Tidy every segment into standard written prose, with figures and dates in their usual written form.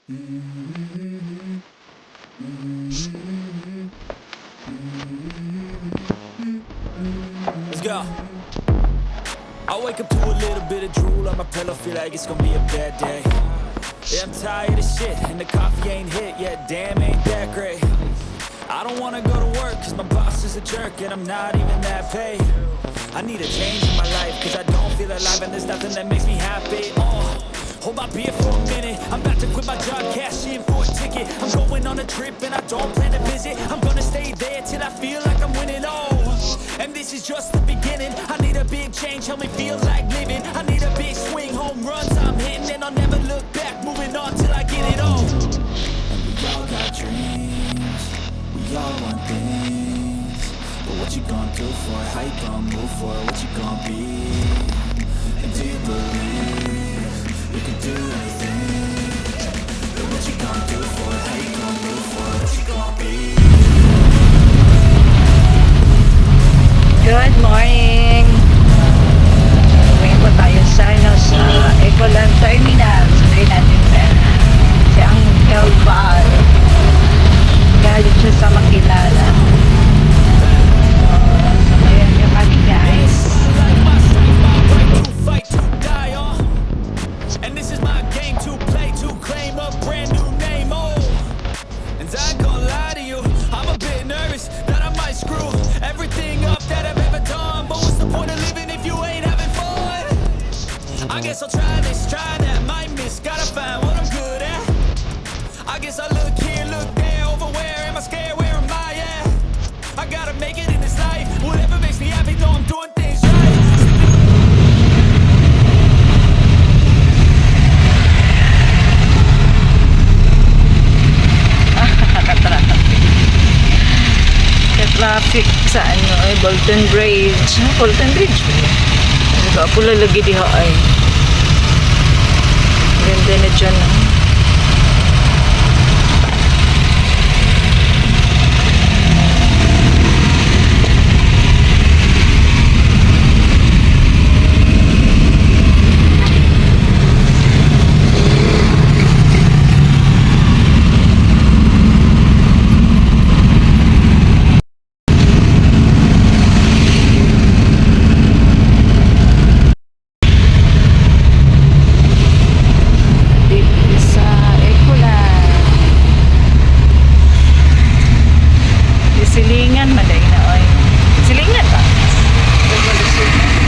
Let's go. I wake up to a little bit of drool on my pillow, feel like it's gonna be a bad day. Yeah, I'm tired of shit, and the coffee ain't hit yet, damn, ain't that great. I don't wanna go to work, cause my boss is a jerk, and I'm not even that paid. I need a change in my life, cause I don't feel alive, and there's nothing that makes me happy. Hold my beer for a minute, I'm about to quit my job, cash in for a ticket. I'm going on a trip, and I don't plan to visit. I'm gonna stay there till I feel like I'm winning, and this is just the beginning. I need a big change, help me feel like living. I need a big swing, home runs I'm hitting, and I'll never look back, moving on till I get it all. And we all got dreams, we all want things, but what you gonna do for it? How you gonna move for it? What you gonna be? And do you believe you can do anything? But what you gonna do for it? How you gonna move for it? What you gonna be? Good morning! Ngayon po tayo sa Ecoland Terminal. Sabihin natin si Uncle Val. Galit siya sa makilala. Ayan yung kami guys. And this is my game to play, to claim a brand new name. And I ain't gonna lie to you, I'm a bit nervous that I might screw everything up that I've ever done. But what's the point of living if you ain't having fun? I guess I'll try this, try that, might miss, gotta find what I'm good at. I guess I look here, look there, over where am I scared, where am I at? I gotta make it in this life, whatever makes me happy, though I'm doing things right. Traffic sa Bolton Bridge. Bolton Bridge ba? Pula lagi diha ay. Ganda na dyan. Silingan maday na oy. Silingan ba?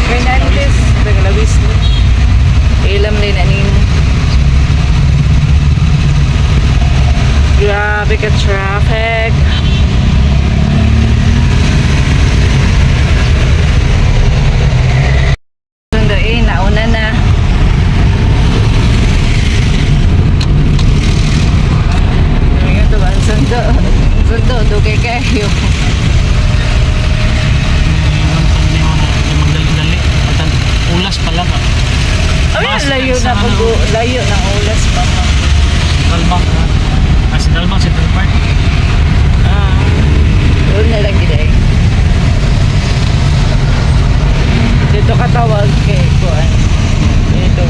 Fernandez, tagalawis. Ilam din anin. Grabe ka traffic. Sundoin, nauna na. Ito ba? Sundo, dugay kayo. Ulas pa lang. Layo na po. Layo ng ulas pa. Dalbang. Kasi Dalbang Central Park. Doon na lang gilay. Dito katawag kay Kuan. Dito.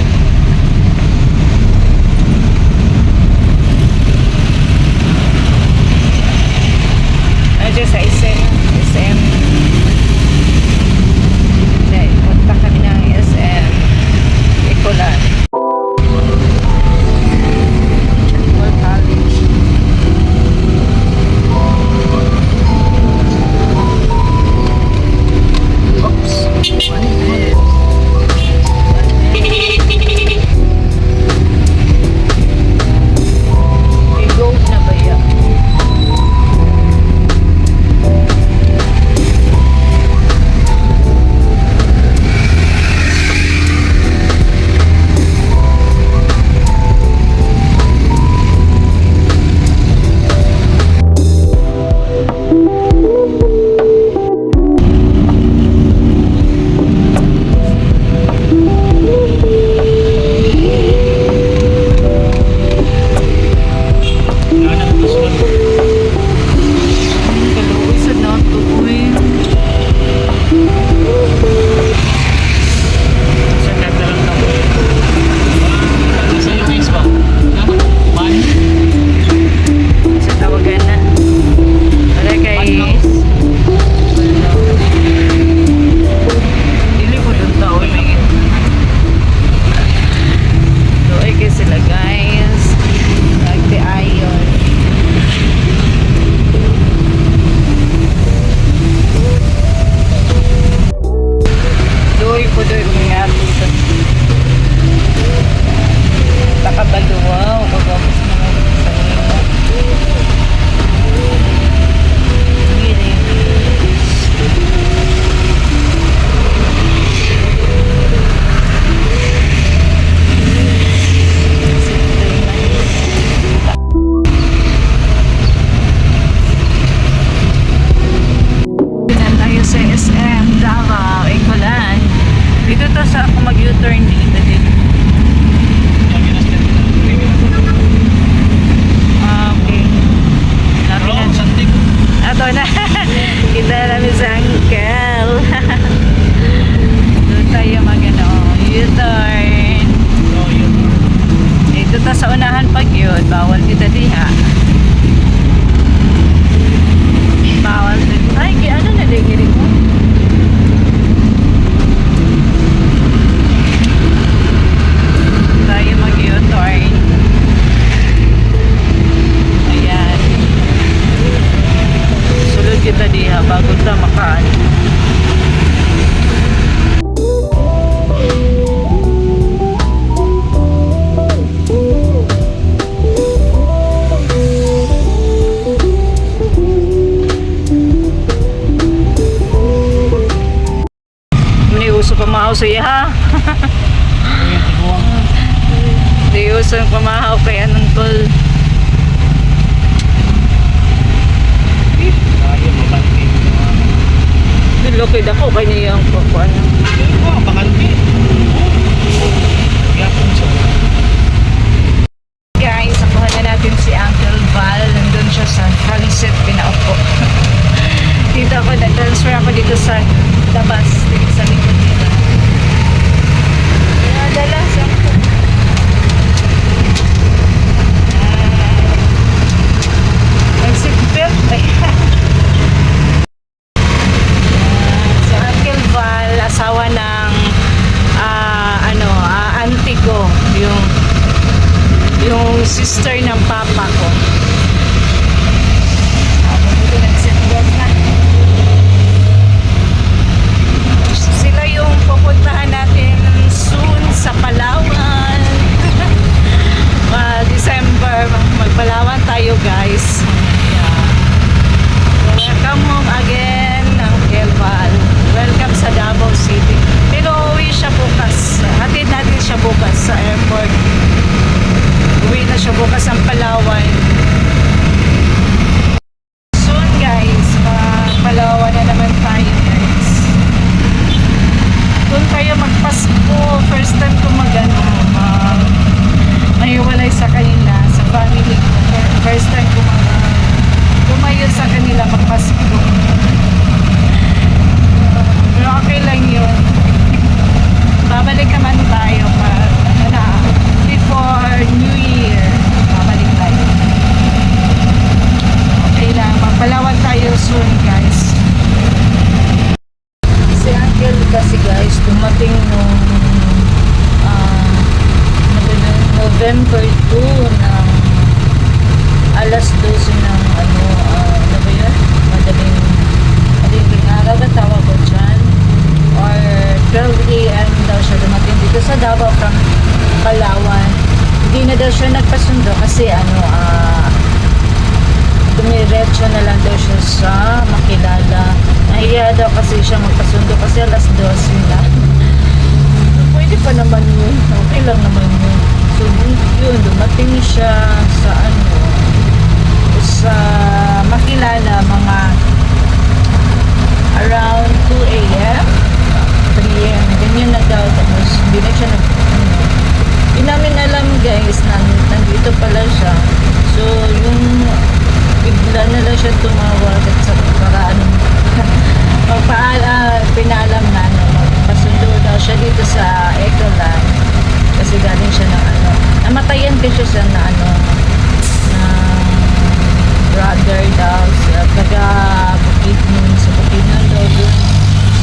unahan pag yun, bawal kita diha. Bawal din. Ay, ano na ligiri mo? Tayo mag-u-turn. Ayan. Sulod kita diha bago ta makaan. Ini uso pamahaw sa iya ha. Ayan, tiguang. Di uso pamahaw kay anong tol. Kaya mabanti. Lukid ako kay niya ang kukuan. Oh, bakanti. Yapon siya. Guys, nakuha na natin si Uncle Val. Nandun siya sa Haliset, pinaupo. Dito ako, nag-transfer ako dito sa labas, dito sa likod nila. Nadala siya. Nag-seatbelt. Si Uncle Val, asawa ng auntie ko, yung sister ng papa ko. Ito nag-seatbelt na. Sila yung pupuntahan natin soon sa Palawan. December, magpalawan tayo guys. Yeah. Welcome home again, Uncle Val. Welcome sa Davao City. Pero uwi siya bukas. Hatid natin siya bukas sa airport. Uwi na siya bukas ang Palawan. Soon guys, Palawan na naman tayo guys. Doon tayo magpasko. First time ko mahiwalay sa kanila, sa family ko. First time ko lumayo sa kanila magpasko. Pero okay lang yun. Babalik naman tayo before New Year. Babalik tayo. Okay lang. Magpalawan tayo soon guys. Si Uncle kasi guys, dumating nung November 2 ng alas 12 ng ano ba yun? Madaling araw na tawag ko dyan. Or 12 a.m. daw siya dumating dito sa Davao from Palawan. Hindi na daw siya nagpasundo kasi dumiretso na lang daw siya sa Makilala. Nahiya daw kasi siya magpasundo kasi alas 12 na. Pwede pa naman yun. Okay lang naman yun. So yun, dumating siya sa sa Makilala mga around 2 a.m. 3 a.m. Ganyan na daw. Tapos hindi na siya hindi namin alam guys na nandito pala siya. So yung bigla na lang siya tumawag at sa paraan pinaalam na pasundo daw siya dito sa Ecoland kasi galing siya ng namatayan kasi siya na brother daw sa taga Bukidnon, sa Bukidnon daw dun.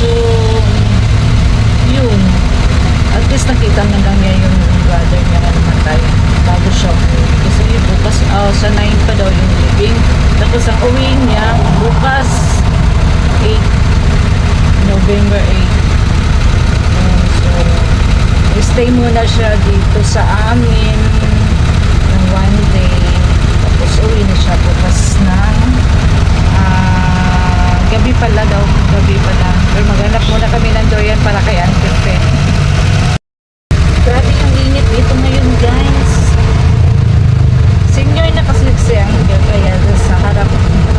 So yun, at least nakita na lang niya yung brother niya na namatay bago siya uwi. Kasi bukas sa 9 pa daw yung living, tapos ang uwi niya bukas 8 November 8. So stay muna siya dito sa amin ng 1 day, tapos uwi na siya bukas ng gabi pala. Pero maghanap muna kami ng doyan para kay Uncle Pe. Grabe yung init dito ngayon guys. Senior na kasi si Uncle, kaya sa harap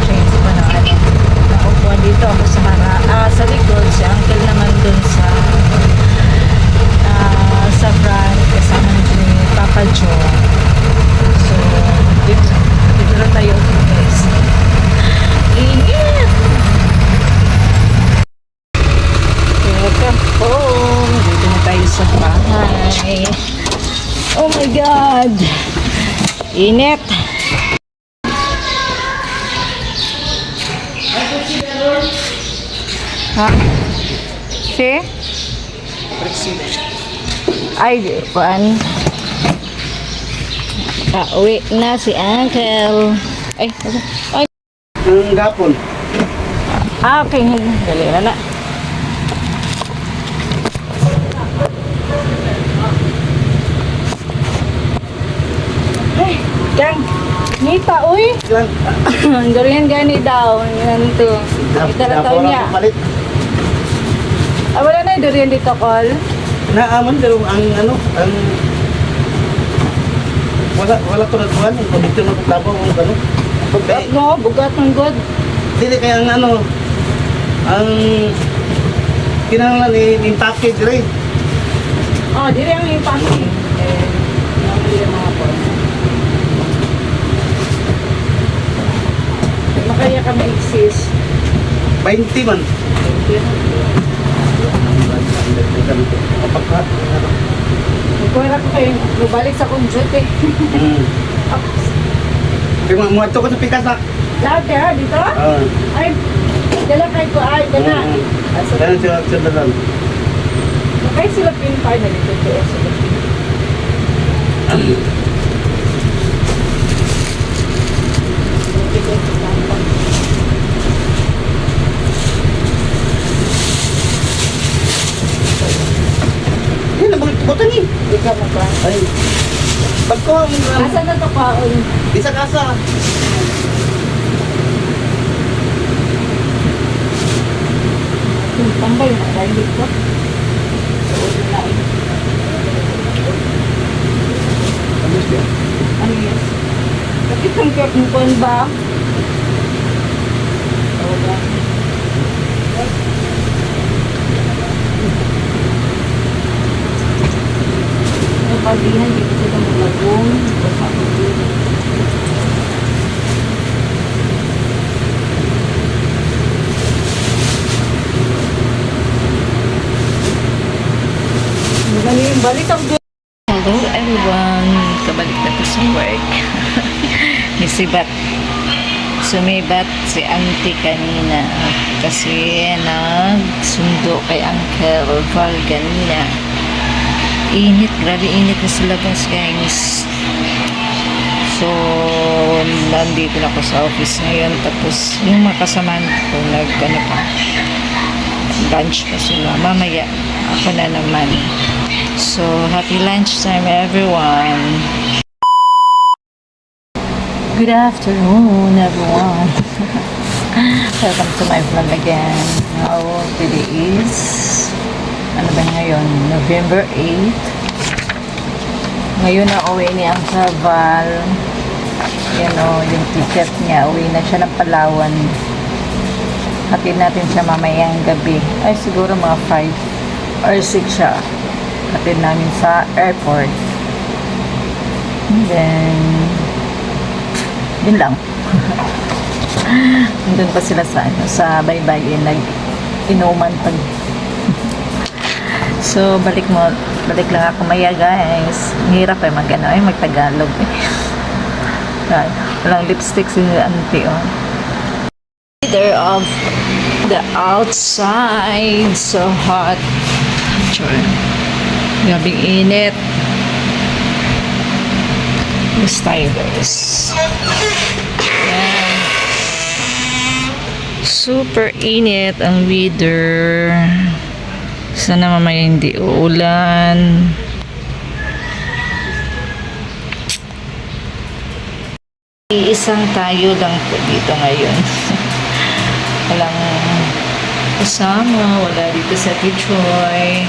change pa na naupuan dito ako sa harap, sa likod. Si Uncle naman dun sa front kasama ni Papa Joe. So dito na tayo guys. Init! Welcome home! Init. Ha? Si? Ay, kuan. Uwi na si Uncle. Ay, ay. Ang gapon. Okay. Dali na na. Ay, Kang. Nita, uy. Yan. Durian gani daw. Yan to. Kita na taon niya. Palit. Ah, wala na yung durian dito, Col. Naaman pero ang ang wala ko nagkuhan kung dito na tabaw ang Bugat no, bugat ng god. Dili kaya ang ang kinahanglan ni package dire. Oh, diri ang impacting. Namali ang mga po. Makaya kami exist. 20 man. Kapag Nagkuha ko kayo, nubalik sa conjut eh. Kaya mga ko sa pikas na. Lahat kaya dito? Ay, dala kayo ko, ay, dala. Dala sila sa dalan. Kaya sila pinpay na dito kaya sila. Yan na mga butan ni. Ikaw magkuha. Ay. Pagko ang Asa na to kaon? isa kasa. Tambay na dahil dito. Ano yan? Bakit ang kaya kumukuhan ba? Oo ba? Ang pagdihan dito sa malagong. Basta ko dito. Balik ang hello everyone, kabalik na ko sa work. Nisibat sumibat si auntie kanina kasi nagsundo kay Uncle Val kanina. Init, grabe init na sa labas guys. So nandito na ako sa office ngayon, tapos yung mga kasamahan ko lunch pa sila, mamaya ako na naman. So, happy lunchtime everyone. Good afternoon everyone. Welcome to my vlog again. Now, today is ano ba ngayon? November 8. Ngayon na uwi niya ang Saval. Yan o, yung ticket niya. Uwi na siya ng Palawan. Hatid natin siya mamayang gabi. Ay, siguro mga 5 or 6 siya. Hatid namin sa airport. And then, yun lang. Doon pa sila sa Baybayin, nag-inuman pag. So, balik lang ako maya guys. Hirap mag-Tagalog eh. Walang lipstick si auntie oh. Leader of the outside, so hot. Sure. Gabing init. Gusto tayo guys. Yan. Super init ang weather. Sana mamaya hindi uulan. Iisang tayo lang po dito ngayon. Walang kasama, wala dito sa Tichoy.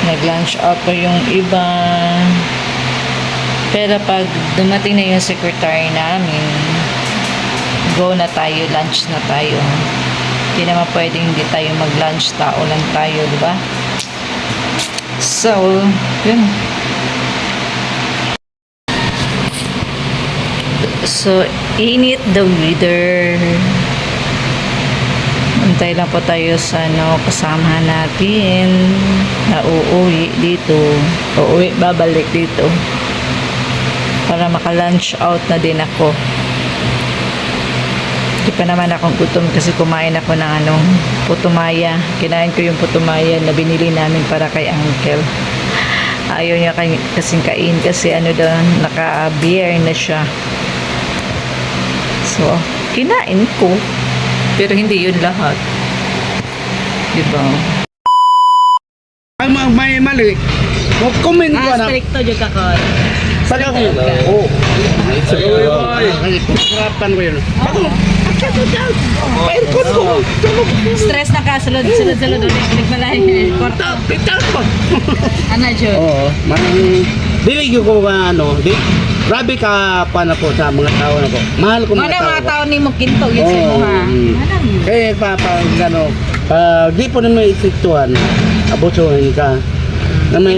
Nag-lunch out pa yung iba. Pero pag dumating na yung secretary namin, go na tayo, lunch na tayo. Hindi naman pwedeng hindi tayo mag-lunch, tao lang tayo, di ba? So, yun. So, init the weather. Antay lang po tayo sa kasama natin na uuwi dito. Babalik dito. para maka-lunch out na din ako. Hindi pa naman akong gutom kasi kumain ako ng putumaya. Kinain ko yung putumaya na binili namin para kay Uncle. Ayaw niya kasing kain kasi daw, naka-beer na siya. So, kinain ko. Pero hindi yun lahat. Diba? Ang may mali. Mag-comment ko na. Stricto dyan ka ko. Saga ko. Oo. Harapan ko yun. Ako. Aircon ko. Stress na ka. Sunod-sunod ulit. Nagmalay. Porto. Pitas pa. Ano, Jun? Oo. Dili ko grabe ka pa na po sa mga tao na po. Mahal ko mga tao. Ni mo kinto. Yun sa mo ha. Kaya di po na may istriktuhan, abusuhin ka. Na may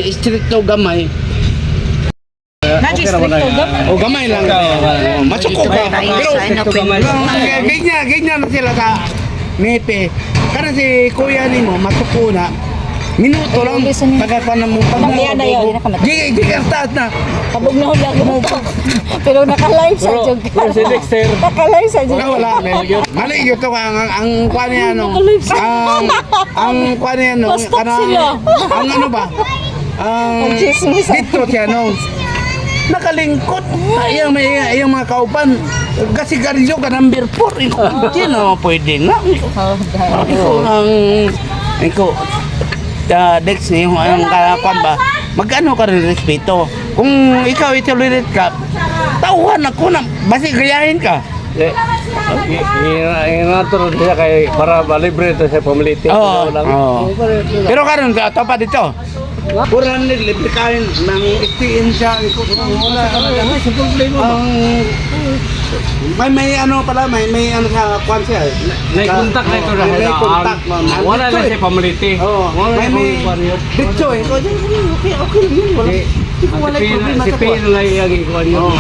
istrikto gamay. Stricto gamay? O gamay lang. Masuko ka. Pero ganyan na sila sa nepe. Karena si kuya ni mo, masuko na. Minuto lang. Pagkakuan mo. Mamaya na yun. Gigastas na. Kabog na huli ako. Pero naka-live sa jog. Si Dexter. Naka-live sa jog. Wala. Mali yun ito ang kuan niya ang kuan niya Basta sila. ang ano ba? Chismis. Dito siya nakalingkot. Ayang mga kaupan. Gasigarilyo ka number 4. Hindi na pwede nga. Ikaw Dex niyo ang kalapan ba? Mag-ano ka rin respeto. Kung ikaw itolerate ka, tauhan ako na basi gayahin ka. Inaturo siya kay para malibre ito sa pamiliti. Oo. Pero karon ito pa dito. Kurang libre kain ng experience wala sa problema. May ano pala may ano sa kwan siya. May kontak na ito na. May kontak. Wala na siya pamiliti. May dito okay yun. Wala problema si sa Pino kwan. na yung ikuan yun.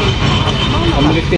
Pamiliti.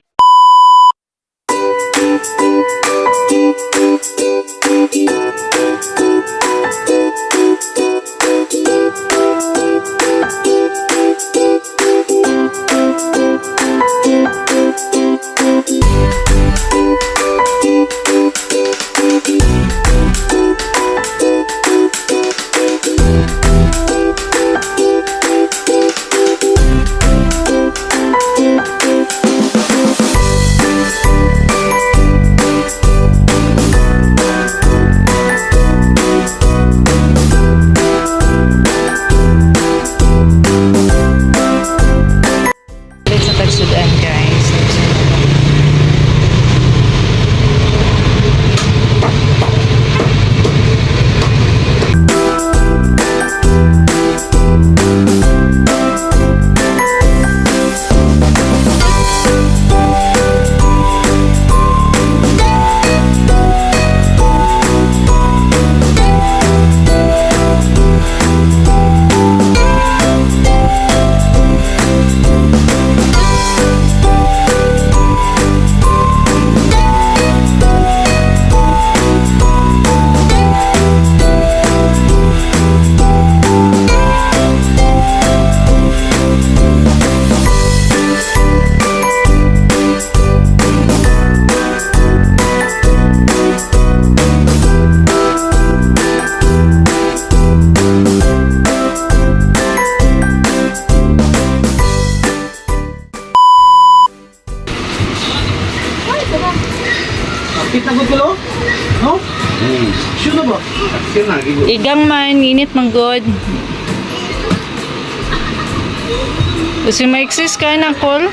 Kita ko kilo? No? Sure na ba? Sure na. Igang man, init man good. Kasi ma-exist ka ng call.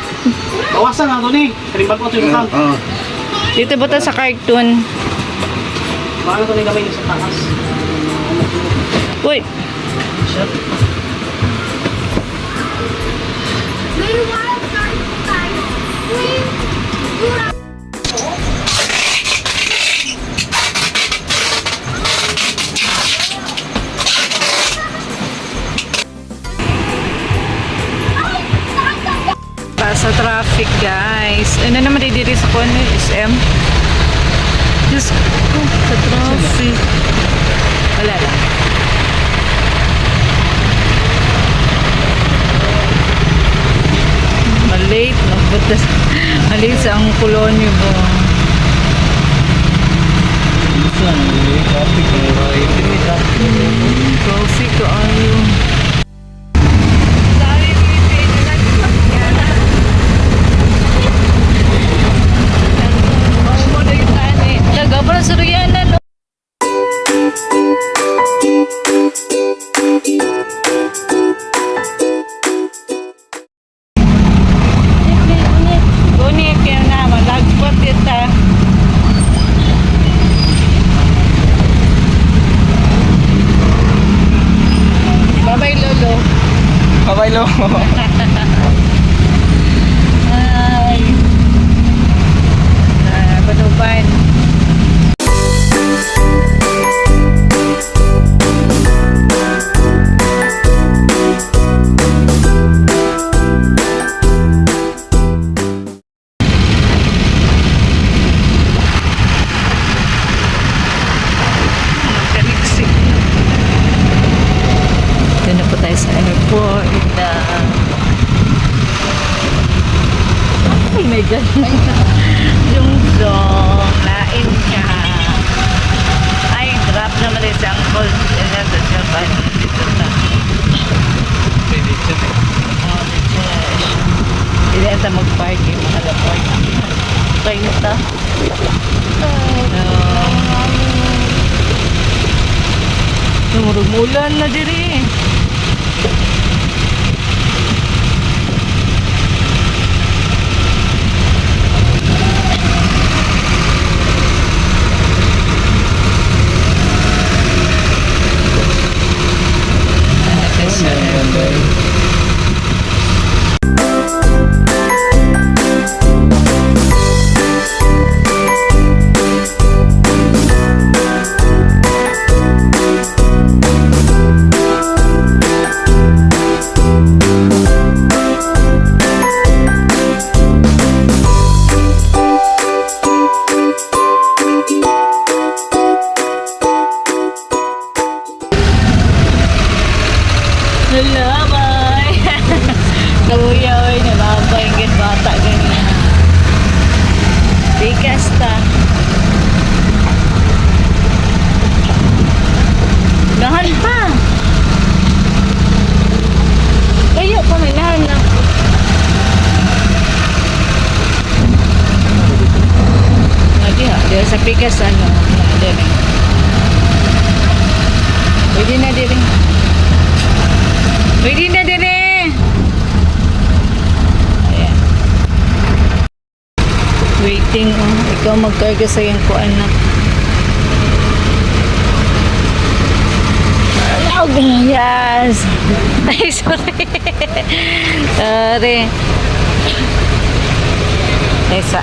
Bawasan na ito ni. Kalimbag ko ito yung kang. Dito ba sa cartoon? Paano ito ni gamay niyo sa takas? Uy, sa traffic guys. Ano naman didiri sa kone, SM? Diyos ko, sa traffic. Wala lang. late. Nagpunta alis sa ang kolonyo ba. Coffee ka ayo. Nagabra sa Rihanna, no? Unik yan naman, lagpot ito. Bye-bye, Lolo. Bye-bye, Lo. Hi. Banuban. Doon na po tayo sa airport. Oh my God. Yung song, lain ka. Ay, drop naman rin sa angkol. Ayan, sa Japan. Dito na. Oh, hindi na mag-park yung mga laport. Kayo na ito. Tumurumulan na diri. Hello, bye. Kaluya, oy, nababay yung bata ganyan. Bigas ta. Nahan pa. Kayo pa may nahan na. Lagi ha, dahil sa bigas ano, dali. Pwede na dali. Pwede na din eh. Ayan. Waiting. Oh. Ikaw magkarga sa iyong kuan na. Oh, yes. Ay, sorry. Sorry. Isa.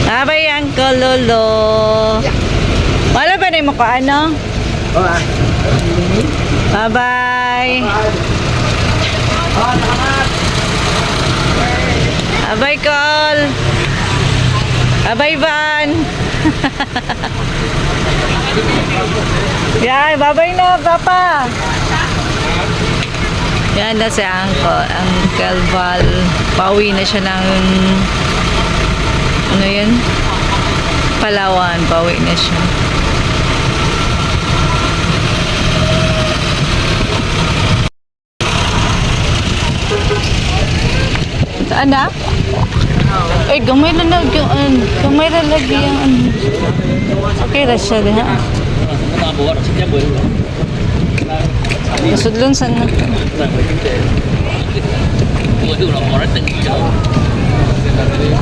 Abay, Uncle Lolo. Wala ba na yung mukha ano? Bye-bye. Bye-bye, Col. Bye-bye, Van. Yan, bye-bye na, Papa. Yan na si Uncle Val. Pauwi na siya ng ano yun? Palawan. Pauwi na siya. Saan na? Eh, gamay na lagi yung okay na siya din ha. Masudlon saan na?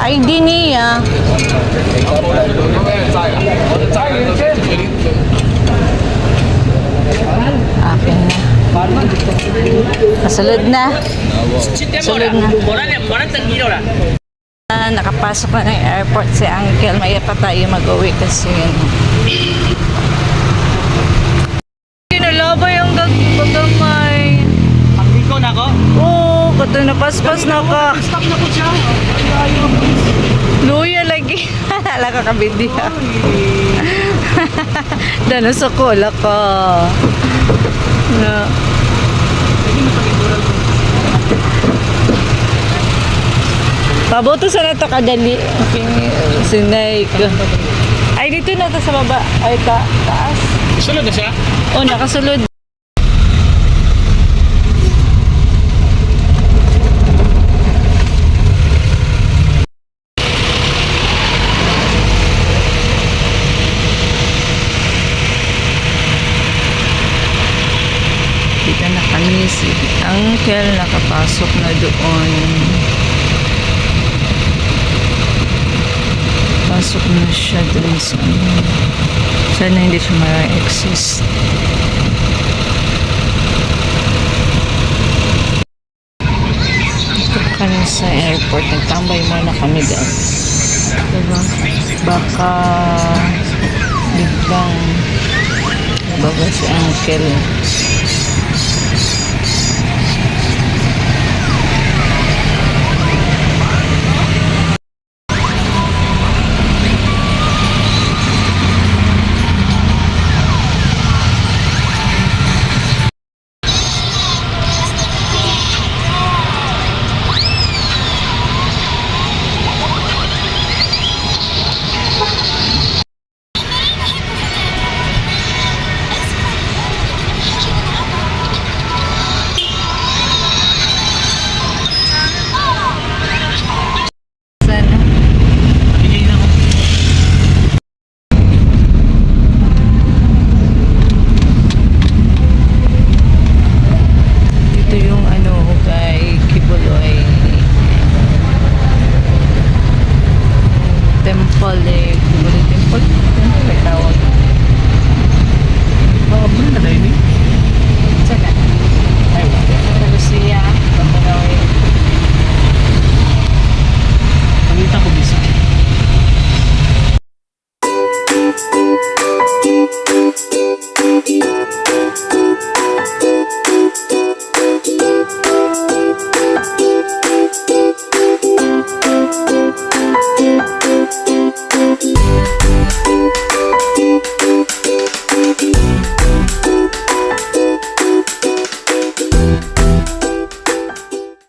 ID niya. Akin na. Kasulod na. Kasulod na. Nakapasok na ng airport si Uncle. May pa tayo mag-uwi kasi kinalaba yung gagamay. Pagliko na ako? Oo, kato napaspas na ka. Stop na po siya. Luya lagi. Hala ka kabidya. Dano sa cola ka. No. Paboto sa na to kadali. Sinay ko. Ay, dito na to sa baba. Ay, taas. Sulod na siya? Oh, nakasulod. Dito na kami si Uncle, nakapasok na doon. Pasok na siya doon sa sana hindi siya ma-exist. Dito kami sa airport. Nagtambay muna kami guys. Diba? Baka biglang baga si Uncle. Sana. Bigay na ako. Ito yung ano kay Kibuloy temple